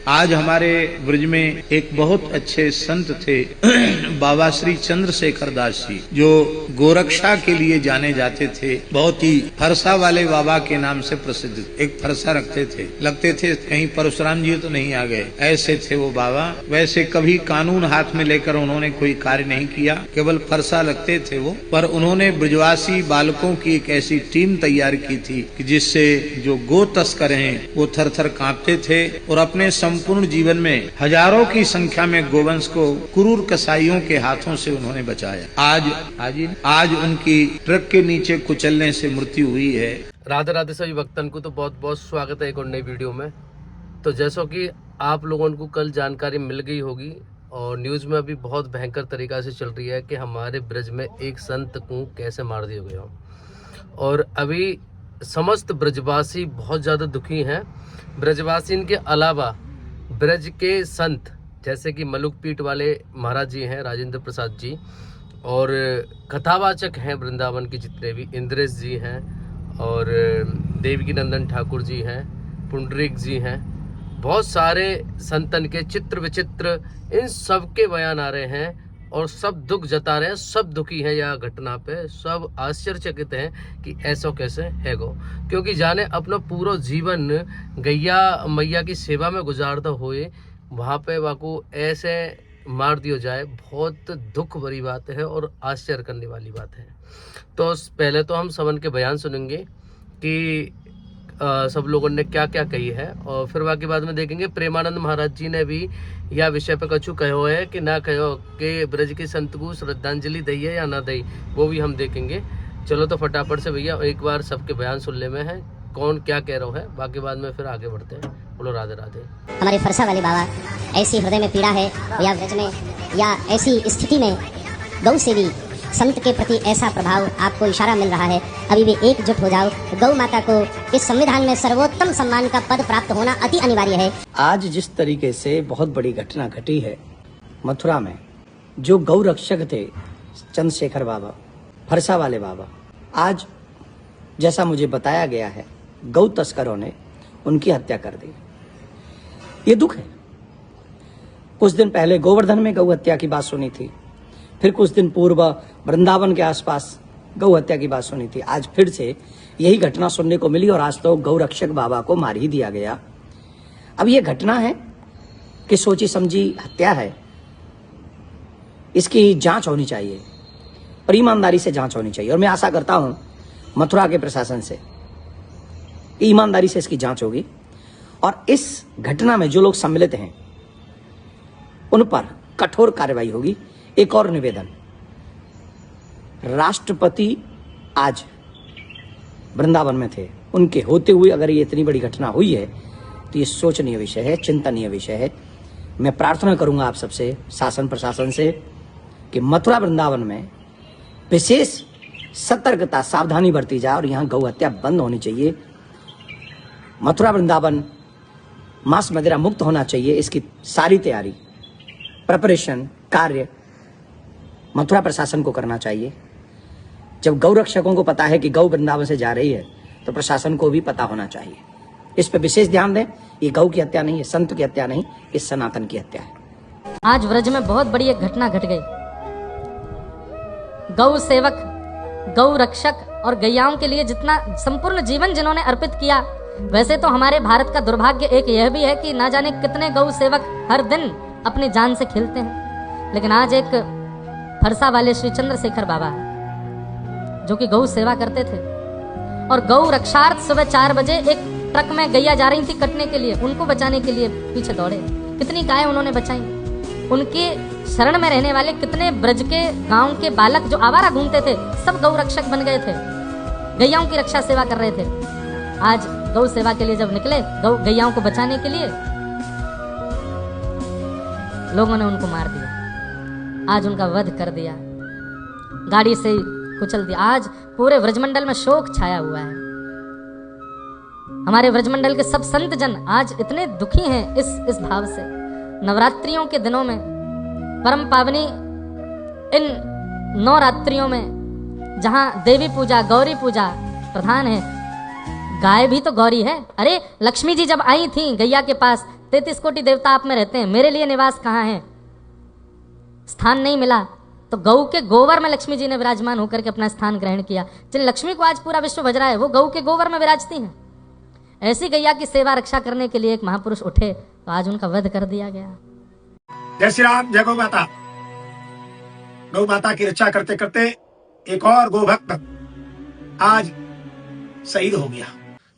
आज हमारे ब्रज में एक बहुत अच्छे संत थे बाबा श्री चंद्रशेखर दास जी, जो गोरक्षा के लिए जाने जाते थे। बहुत ही फरसा वाले बाबा के नाम से प्रसिद्ध। एक फरसा रखते थे, लगते थे कहीं परशुराम जी तो नहीं आ गए, ऐसे थे वो बाबा। वैसे कभी कानून हाथ में लेकर उन्होंने कोई कार्य नहीं किया, केवल फरसा लगते थे वो। पर उन्होंने ब्रजवासी बालकों की एक ऐसी टीम तैयार की थी कि जिससे जो गो तस्कर हैं वो थर थर कांपते थे और अपने संपूर्ण जीवन में हजारों की संख्या में गोवंश को क्रूर कसाईयों के हाथों से उन्होंने बचाया। आज उनकी ट्रक के नीचे कुचलने से मृत्यु हुई है। राधे राधे सभी भक्तन को तो बहुत बहुत स्वागत है एक और नई वीडियो में। तो जैसा कि आप लोगों को कल जानकारी मिल गई होगी और न्यूज़ में अभी बहुत भयंकर तरीका से चल रही है कि हमारे ब्रज में एक संत को कैसे मार दिया गया और अभी समस्त ब्रजवासी बहुत ज़्यादा दुखी हैं। ब्रजवासी इनके अलावा ब्रज के संत जैसे कि मलुकपीठ वाले महाराज जी हैं, राजेंद्र प्रसाद जी, और कथावाचक हैं वृंदावन के जितने भी, इंद्रेश जी हैं और देवकी नंदन ठाकुर जी हैं, पुंडरीक जी हैं, बहुत सारे संतन के चित्र विचित्र इन सब के बयान आ रहे हैं और सब दुख जता रहे हैं। सब दुखी हैं यह घटना पे, सब आश्चर्यचकित हैं कि ऐसा कैसे है गो, क्योंकि जाने अपना पूरा जीवन गैया मैया की सेवा में गुजारता हुए वहाँ पे वाको ऐसे मार दिया जाए, बहुत दुख भरी बात है और आश्चर्य करने वाली बात है। तो पहले तो हम सबन के बयान सुनेंगे कि सब लोगों ने क्या क्या कही है और फिर बाकी बाद में देखेंगे प्रेमानंद महाराज जी ने भी यह विषय पे कछु कहो है कि ना कहो कि ब्रज के संत को श्रद्धांजलि दी है या ना दी, वो भी हम देखेंगे। चलो तो फटाफट से भैया एक बार सबके बयान सुन ले में है कौन क्या कह रहा है, बाकी बाद में फिर आगे बढ़ते हैं। बोलो राधे राधे। हमारे फरसा वाले बाबा, ऐसी हृदय में पीड़ा है या ब्रज में या ऐसी स्थिति में गौ सेवी संत के प्रति ऐसा प्रभाव आपको इशारा मिल रहा है, अभी भी एकजुट हो जाओ। गौ माता को इस संविधान में सर्वोत्तम सम्मान का पद प्राप्त होना अति अनिवार्य है। आज जिस तरीके से बहुत बड़ी घटना घटी है मथुरा में, जो गौ रक्षक थे चंद्रशेखर बाबा, फरसा वाले बाबा, आज जैसा मुझे बताया गया है गौ तस्करों ने उनकी हत्या कर दी। ये दुख है। कुछ दिन पहले गोवर्धन में गौ हत्या की बात सुनी थी, फिर कुछ दिन पूर्व वृंदावन के आसपास गौ हत्या की बात सुनी थी। आज फिर से यही घटना सुनने को मिली और आज तो गौ रक्षक बाबा को मार ही दिया गया। अब ये घटना है कि सोची समझी हत्या है, इसकी जांच होनी चाहिए और ईमानदारी से जांच होनी चाहिए। और मैं आशा करता हूं मथुरा के प्रशासन से ईमानदारी से इसकी जांच होगी और इस घटना में जो लोग सम्मिलित हैं उन पर कठोर कार्रवाई होगी। एक और निवेदन, राष्ट्रपति आज वृंदावन में थे, उनके होते हुए अगर ये इतनी बड़ी घटना हुई है तो ये सोचनीय विषय है, चिंतनीय विषय है। मैं प्रार्थना करूंगा आप सबसे, शासन प्रशासन से, कि मथुरा वृंदावन में विशेष सतर्कता सावधानी बरती जाए और यहाँ गौ हत्या बंद होनी चाहिए। मथुरा वृंदावन मांस मदिरा मुक्त होना चाहिए। इसकी सारी तैयारी, प्रिपरेशन, कार्य मथुरा प्रशासन को करना चाहिए। जब गौ रक्षकों को पता है कि गौ वृंदावन से जा रही है तो प्रशासन को भी पता होना चाहिए। इस पर विशेष ध्यान दें। ये गौ की हत्या नहीं है, संत की हत्या नहीं, ये सनातन की हत्या है। आज ब्रज में बहुत बड़ी एक घटना घट गई। गौ सेवक, गौ रक्षक और गैयाओं के लिए जितना संपूर्ण जीवन जिन्होंने अर्पित किया, वैसे तो हमारे भारत का दुर्भाग्य एक यह भी है कि ना जाने कितने गौ सेवक हर दिन अपनी जान से खेलते हैं। लेकिन आज एक फरसा वाले श्री चंद्रशेखर बाबा जो कि गौ सेवा करते थे और गौ रक्षार्थ सुबह 4 बजे एक ट्रक में गैया जा रही थी कटने के लिए, उनको बचाने के लिए पीछे दौड़े। कितनी गायें उन्होंने बचाई। उनके शरण में रहने वाले कितने ब्रज के गांव के बालक जो आवारा घूमते थे सब गौ रक्षक बन गए थे, गैयाओं की रक्षा सेवा कर रहे थे। आज गौ सेवा के लिए जब निकले, गैयाओं को बचाने के लिए, लोगों ने उनको मार दिया। आज उनका वध कर दिया, गाड़ी से कुचल दिया। आज पूरे व्रजमंडल में शोक छाया हुआ है। हमारे व्रजमंडल के सब संत जन आज इतने दुखी हैं इस भाव से। नवरात्रियों के दिनों में, परम पावनी इन 9 रात्रियों में, जहां देवी पूजा, गौरी पूजा प्रधान है, गाय भी तो गौरी है। अरे लक्ष्मी जी जब आई थी गैया के पास 33 कोटि देवता आप में रहते हैं, मेरे लिए निवास कहाँ है? स्थान नहीं मिला तो गऊ के गोबर में लक्ष्मी जी ने विराजमान होकर के अपना स्थान ग्रहण किया। जिन लक्ष्मी को आज पूरा विश्व भज रहा है वो गऊ के गोबर में विराजती हैं। ऐसी गैया की सेवा रक्षा करने के लिए एक महापुरुष उठे तो आज उनका वध कर दिया गया। जय श्री राम, जय गौ माता। गौ माता की रक्षा करते करते एक और गौ भक्त आज शहीद हो गया।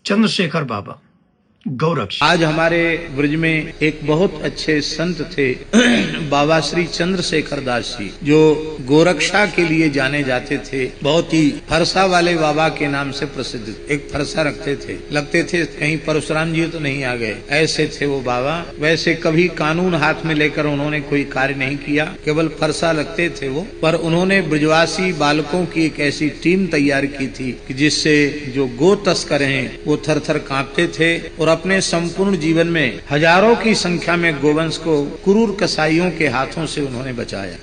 चंद्रशेखर बाबा गौरक्ष। आज हमारे ब्रज में एक बहुत अच्छे संत थे बाबा श्री चंद्रशेखर दास जी, जो गोरक्षा के लिए जाने जाते थे। बहुत ही फरसा वाले बाबा के नाम से प्रसिद्ध। एक फरसा रखते थे, लगते थे कहीं परशुराम जी तो नहीं आ गए, ऐसे थे वो बाबा। वैसे कभी कानून हाथ में लेकर उन्होंने कोई कार्य नहीं किया, केवल फरसा लगते थे वो। पर उन्होंने ब्रजवासी बालकों की एक ऐसी टीम तैयार की थी कि जिससे जो गो तस्कर हैं वो थर थर कांपते थे और अपने संपूर्ण जीवन में हजारों की संख्या में गोवंश को क्रूर कसाईयों के हाथों से उन्होंने बचाया।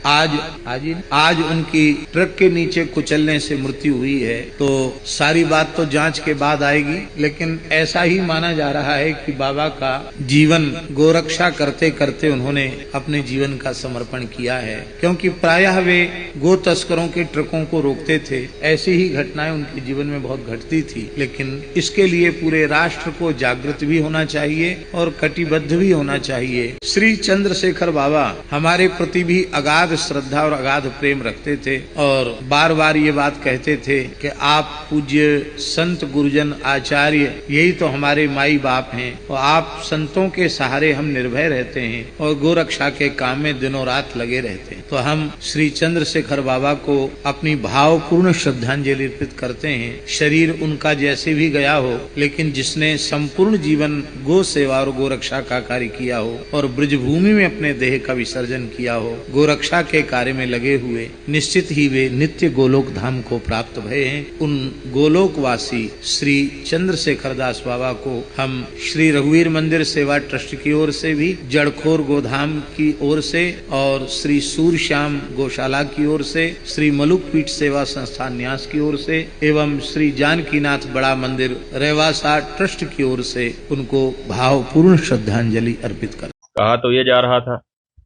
आज उनकी ट्रक के नीचे कुचलने से मृत्यु हुई है। तो सारी बात तो जांच के बाद आएगी, लेकिन ऐसा ही माना जा रहा है कि बाबा का जीवन गोरक्षा करते करते उन्होंने अपने जीवन का समर्पण किया है, क्योंकि प्रायः वे गो तस्करों के ट्रकों को रोकते थे। ऐसी ही घटनाएं उनके जीवन में बहुत घटती थी, लेकिन इसके लिए पूरे राष्ट्र को जागृत भी होना चाहिए और कटिबद्ध भी होना चाहिए। श्री चंद्रशेखर बाबा हमारे प्रति भी अगाध श्रद्धा और अगाध प्रेम रखते थे और बार बार ये बात कहते थे कि आप पूज्य संत गुरुजन आचार्य यही तो हमारे माई बाप हैं और आप संतों के सहारे हम निर्भय रहते हैं और गोरक्षा के काम में दिनों रात लगे रहते हैं। तो हम श्री चंद्रशेखर बाबा को अपनी भावपूर्ण श्रद्धांजलि अर्पित करते हैं। शरीर उनका जैसे भी गया हो, लेकिन जिसने संपूर्ण जीवन गो सेवा और गोरक्षा का कार्य किया हो और ब्रजभूमि में अपने देह का विसर्जन किया हो, गोरक्षा के कार्य में लगे हुए, निश्चित ही वे नित्य गोलोक धाम को प्राप्त भये हैं। उन गोलोकवासी श्री चंद्रशेखर दास बाबा को हम श्री रघुवीर मंदिर सेवा ट्रस्ट की ओर से भी, जड़खोर गोधाम की ओर से और श्री सूर्यश्याम गौशाला की ओर से, श्री मलुक पीठ सेवा संस्थान न्यास की ओर से एवं श्री जानकीनाथ बड़ा मंदिर रेवासा ट्रस्ट की ओर से उनको भावपूर्ण श्रद्धांजलि अर्पित कर। कहा तो ये जा रहा था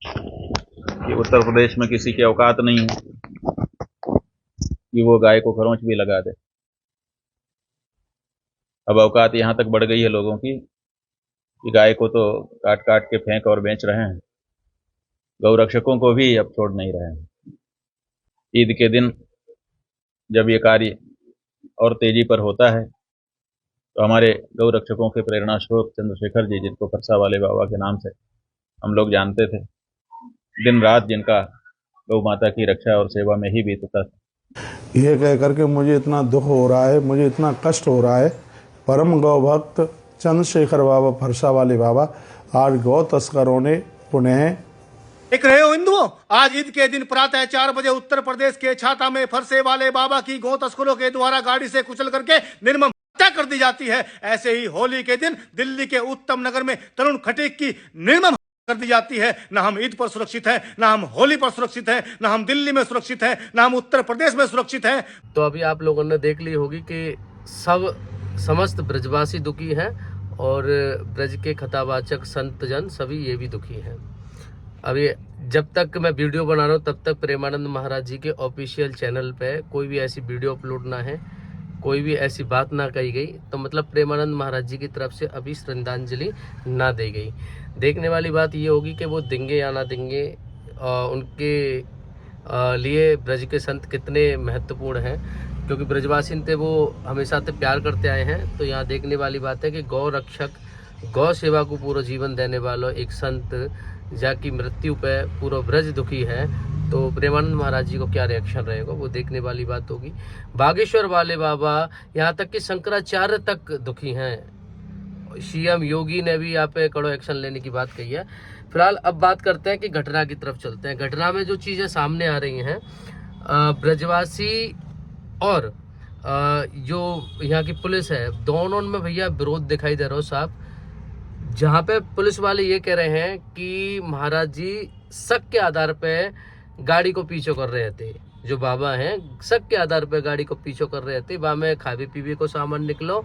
कि उत्तर प्रदेश में किसी की औकात नहीं है कि वो गाय को खरोंच भी लगा दे। अब औकात यहाँ तक बढ़ गई है लोगों की कि गाय को तो काट काट के फेंक और बेच रहे हैं, गौरक्षकों को भी अब छोड़ नहीं रहे हैं। ईद के दिन जब ये कार्य और तेजी पर होता है तो हमारे गौ रक्षकों के प्रेरणा स्रोत चंद्रशेखर जी, जिनको फरसा वाले बाबा के नाम से हम लोग जानते थे, दिन रात जिनका गौ माता की रक्षा और सेवा में ही बीतता था। ये कह करके मुझे इतना दुख हो रहा है, मुझे इतना कष्ट हो रहा है। परम गौ भक्त चंद्रशेखर बाबा फरसा वाले बाबा आज गौ तस्करों ने पुनः देख रहे हो हिंदुओं, आज ईद के दिन प्रातः 4 बजे उत्तर प्रदेश के छाता में फरसे वाले बाबा की गौ तस्करों के द्वारा गाड़ी से कुचल करके निर्मम हत्या कर दी जाती है। ऐसे ही होली के दिन दिल्ली के उत्तम नगर में तरुण खटीक की निर्मम कर दी जाती है। न हम ईद पर सुरक्षित हैं, न हम होली पर सुरक्षित हैं, न हम दिल्ली में सुरक्षित हैं, न हम उत्तर प्रदेश में सुरक्षित हैं। तो अभी आप लोगों ने देख ली होगी कि समस्त ब्रजवासी दुखी हैं और ब्रज के कथावाचक संत जन सभी ये भी दुखी हैं। अभी जब तक मैं वीडियो बना रहा हूँ तब तक प्रेमानंद महाराज जी के ऑफिशियल चैनल पे कोई भी ऐसी वीडियो अपलोड ना है, कोई भी ऐसी बात ना कही गई, तो मतलब प्रेमानंद महाराज जी की तरफ से अभी श्रद्धांजलि ना दी गई। देखने वाली बात ये होगी कि वो देंगे या ना देंगे, उनके लिए ब्रज के संत कितने महत्वपूर्ण हैं, क्योंकि ब्रजवासी थे वो हमेशा से प्यार करते आए हैं। तो यहाँ देखने वाली बात है कि गौ रक्षक, गौ सेवा को पूरा जीवन देने वाला एक संत जाकी मृत्यु पे पूरा ब्रज दुखी है, तो प्रेमानंद महाराज जी को क्या रिएक्शन रहेगा वो देखने वाली बात होगी। बागेश्वर वाले बाबा, यहाँ तक कि शंकराचार्य तक दुखी हैं। सीएम योगी ने भी यहाँ पे कड़ो एक्शन लेने की बात कही है। फिलहाल अब बात करते हैं कि घटना की तरफ चलते हैं। घटना में जो चीज़ें सामने आ रही हैं, ब्रजवासी और जो यहाँ की पुलिस है, दोनों में भैया विरोध दिखाई दे रहा हो साहब। जहाँ पे पुलिस वाले ये कह रहे हैं कि महाराज जी शक के आधार पे गाड़ी को पीछे कर रहे थे, जो बाबा हैं शक के आधार पे गाड़ी को पीछे कर रहे थे, वहाँ में खावे पीवे को सामान निकलो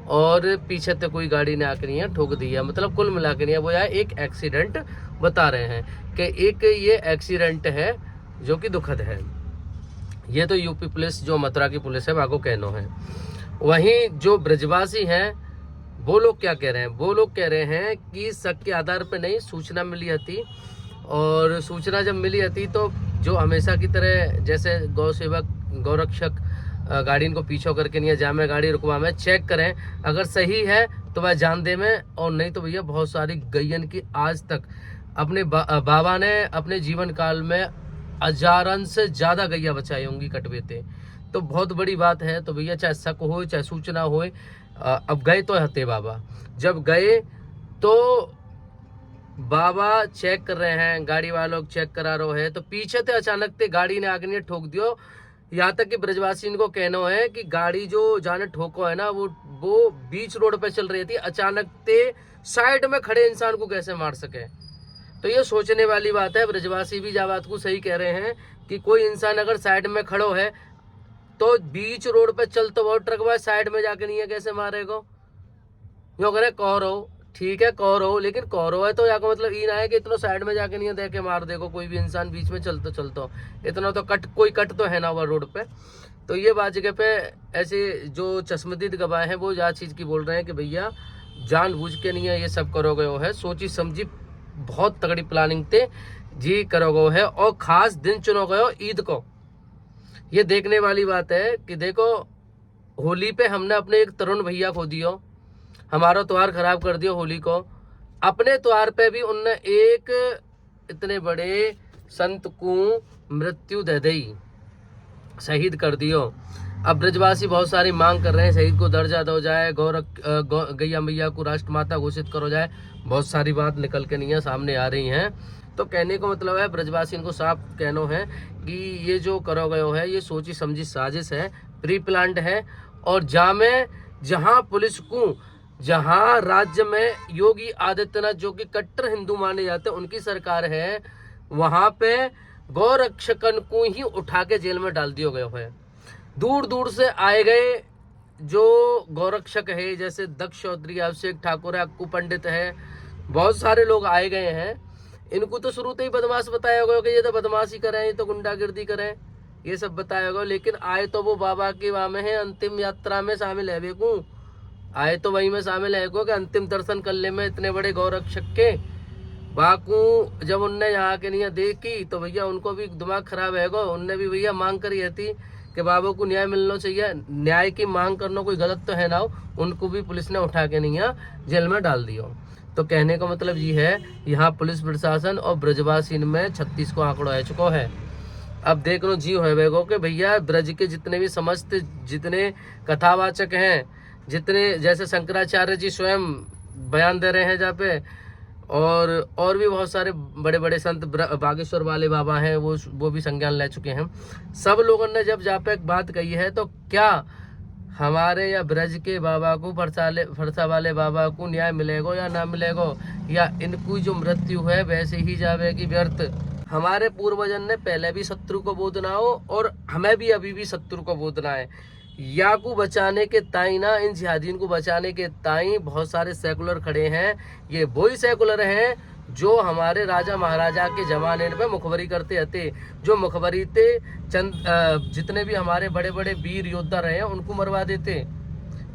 और पीछे से कोई गाड़ी ने आकर यहाँ ठोक दिया। मतलब कुल मिलाकर यहाँ वो यहाँ एक एक्सीडेंट बता रहे हैं कि एक ये एक्सीडेंट है जो कि दुखद है। ये तो यूपी पुलिस जो मथुरा की पुलिस है वाको कहनो है। वहीं जो ब्रजवासी हैं वो लोग क्या कह रहे हैं? वो लोग कह रहे हैं कि शक के आधार पर नहीं, सूचना मिली थी और सूचना जब मिली थी तो जो हमेशा की तरह जैसे गौ सेवक गौरक्षक गाड़ी इनको पीछे करके नहीं जामे गाड़ी रुकवा में चेक करें, अगर सही है तो वह जान दे में, और नहीं तो भैया बहुत सारी गैयन की आज तक अपने बाबा ने अपने जीवन काल में हजारन से ज़्यादा गैया बचाई होंगी कटवे थे। तो बहुत बड़ी बात है। तो भैया चाहे शक हो चाहे सूचना हो, अब गए तो हते बाबा। जब गए तो बाबा चेक कर रहे हैं, गाड़ी वालों चेक करा रहे हैं, तो पीछे से अचानक ते गाड़ी ने आगे ठोक दियो। यहाँ तक कि ब्रजवासी इनको कहना है कि गाड़ी जो जाने ठोको है ना वो बीच रोड पे चल रही थी, अचानक ते साइड में खड़े इंसान को कैसे मार सके। तो ये सोचने वाली बात है। ब्रजवासी भी जा बात को सही कह रहे हैं कि कोई इंसान अगर साइड में खड़ो है तो बीच रोड पे चल तो बहुत ट्रक वाले साइड में जाके नहीं है कैसे मारेगो। यो करे कौरो ठीक है कौरो, लेकिन कौरो है तो या को मतलब ये ना है कि इतना साइड में जाके नहीं दे के मार देगो कोई भी इंसान बीच में चलतो इतना तो कोई कट तो है ना वो रोड पे। तो ये बात जगह पे ऐसे जो चश्मदीद गवाह हैं वो यह चीज़ की बोल रहे हैं कि भैया जानबूझ के नहीं है ये सब करो गए है, सोची समझी बहुत तगड़ी प्लानिंग थे जी करो गए है, और खास दिन चुनो गए ईद को। ये देखने वाली बात है कि देखो होली पे हमने अपने एक तरुण भैया खो दियो, हमारा त्योहार खराब कर दिया होली को। अपने त्योहार पे भी उनने एक इतने बड़े संत को मृत्यु दे दी, शहीद कर दियो। अब ब्रजवासी बहुत सारी मांग कर रहे हैं शहीद को दर्जा दो जाए, गैया मैया को राष्ट्रमाता घोषित करो जाए। बहुत सारी बात निकल के नहीं है सामने आ रही हैं। तो कहने को मतलब है ब्रजवासी इनको साफ कहना है कि ये जो करो गयो है ये सोची समझी साजिश है, प्री प्लान्ड है। और जहाँ पुलिस को जहां राज्य में योगी आदित्यनाथ जो कि कट्टर हिंदू माने जाते हैं उनकी सरकार है, वहां पे गौरक्षकन को ही उठा के जेल में डाल दिया गया है। दूर दूर से आए गए जो गौरक्षक है जैसे दक्ष चौधरी, अभिषेक ठाकुर है, अक्कू पंडित है, बहुत सारे लोग आए गए हैं। इनको तो शुरू से ही बदमाश बताया गया कि ये तो बदमाशी करें, ये तो गुंडागिर्दी करें, ये सब बताया गया। लेकिन आए तो वो बाबा के वहां में है, अंतिम यात्रा में शामिल है बेकू, आए तो वही में शामिल है कि अंतिम दर्शन करने में इतने बड़े गौरक्षक के। बाकू जब उनने यहाँ के नहीं देखी तो भैया उनको भी दिमाग खराब है गो, उनने भी भैया मांग करी थी कि बाबू को न्याय मिलना चाहिए। न्याय की मांग करना कोई गलत तो है ना, उनको भी पुलिस ने उठा के नहीं जेल में डाल दिया। तो कहने का मतलब ये है यहाँ पुलिस प्रशासन और ब्रजवासी में 36 को आंकड़ो आ चुका है। अब देख लो जी है बेगो के भैया ब्रज के जितने भी समस्त जितने कथावाचक हैं, जितने जैसे शंकराचार्य जी स्वयं बयान दे रहे हैं जहाँ पे, और भी बहुत सारे बड़े बड़े संत बागेश्वर वाले बाबा हैं वो भी संज्ञान ले चुके हैं। सब लोगों ने जब जहाँ पे एक बात कही है तो क्या हमारे या ब्रज के बाबा को फरसा वाले बाबा को न्याय मिलेगा या ना मिलेगा, या इनकी जो मृत्यु है वैसे ही जावेगी व्यर्थ। हमारे पूर्वजन ने पहले भी शत्रु को बोधना हो और हमें भी अभी भी शत्रु को बोधना है। या को बचाने के ताई ना, इन जिहादीन को बचाने के ताई बहुत सारे सेकुलर खड़े हैं। ये वही सेकुलर हैं जो हमारे राजा महाराजा के जमाने में मुखबरी करते थे, जो मुखबरी थे जितने भी हमारे बड़े बड़े वीर योद्धा रहे हैं उनको मरवा देते।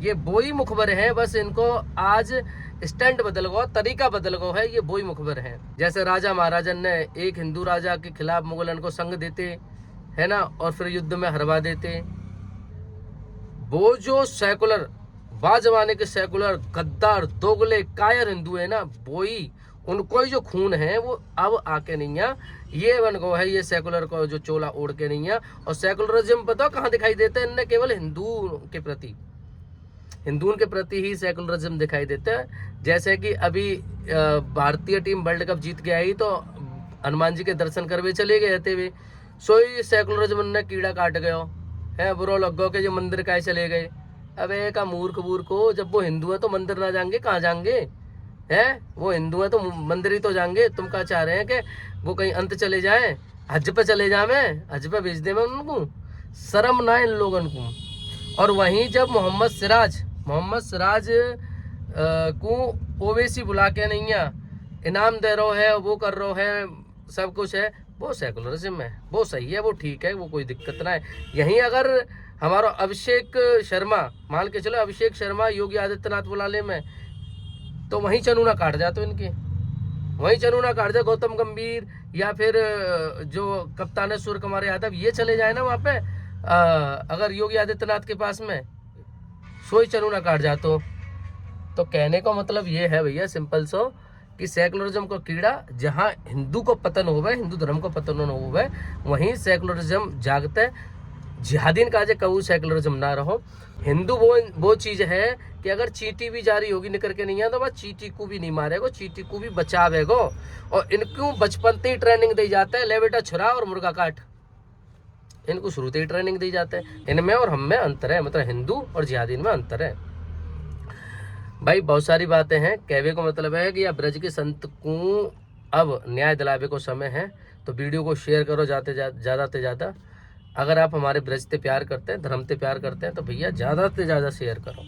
ये वही मुखबर हैं, बस इनको आज स्टैंड बदल गो, तरीका बदल गो है, ये वही मुखबर हैं। जैसे राजा महाराजन ने एक हिंदू राजा के खिलाफ मुगलन को संग देते है ना, और फिर युद्ध में हरवा देते। वो जो सेकुलर बाजमाने के सेकुलर गद्दार दोगले कायर हिंदू है ना, वही उनको ही जो खून है वो अब आके नहीं है, ये बन गो है ये सेकुलर को जो चोला ओढ़ के नहीं है। और सेकुलरिज्म पता कहाँ दिखाई देता है, इनने केवल हिंदुओं के प्रति ही सेकुलरिज्म दिखाई देता है। जैसे कि अभी भारतीय टीम वर्ल्ड कप जीत के आई तो हनुमान जी के दर्शन करवे चले गए थे वे, सोई सेकुलरिज्म ने कीड़ा काट गयो है, बुरो लग गो के जो मंदिर का चले गए। अबे का मूर्ख को, जब वो हिंदू है तो मंदिर ना जाएंगे, कहाँ जाएंगे हैं? वो हिंदू है तो मंदिर ही तो जाएंगे। तुम क्या चाह रहे हैं कि वो कहीं अंत चले जाए, हज पे चले जाए, मैं हज पे भेज दे मैं उनको? शर्म ना इन लोगों को। और वहीं जब मोहम्मद मोहम्मद सिराज को ओवैसी बुला के नहीं है इनाम दे रहा है, वो कर रहा है, सब कुछ है, वो सेकुलरिज्म है, वो सही है, वो ठीक है, वो कोई दिक्कत ना है। यहीं अगर हमारा अभिषेक शर्मा, मान के चलो अभिषेक शर्मा योगी आदित्यनाथ बुला ले में, तो वहीं चनूना काट जाते इनके, वहीं चनूना काट जाए। गौतम गंभीर या फिर जो कप्तान है सूर्य कुमार यादव, ये चले जाए ना वहाँ पे अगर योगी आदित्यनाथ के पास में, सोई चनूना काट जातो। तो कहने का मतलब ये है भैया सिंपल सो कि सेकुलरिज्म का कीड़ा जहाँ हिंदू को पतन होवे, हिंदू धर्म को पतन होवे, वहीं सेकुलरिज्म जागते। जिहादीन का जे कहूँ सेकुलरिज्म ना रहो। हिंदू वो चीज है कि अगर चींटी भी जारी होगी निकल के नहीं है तो वह चींटी को भी नहीं मारेगो, चींटी को भी बचावेगो। और इनको बचपन से ही ट्रेनिंग दी जाता है, ले बेटा छुरा और मुर्गा काट, इनको शुरू से ही ट्रेनिंग दी जाता है। इनमें और हम में अंतर है, मतलब हिंदू और जिहादीन में अंतर है भाई। बहुत सारी बातें हैं, कहने को मतलब है कि ब्रज के संत को अब न्याय दिलावे को समय है। तो वीडियो को शेयर करो ज़्यादा से ज़्यादा। अगर आप हमारे ब्रज से प्यार करते हैं, धर्म से प्यार करते हैं, तो भैया ज़्यादा से ज़्यादा शेयर करो।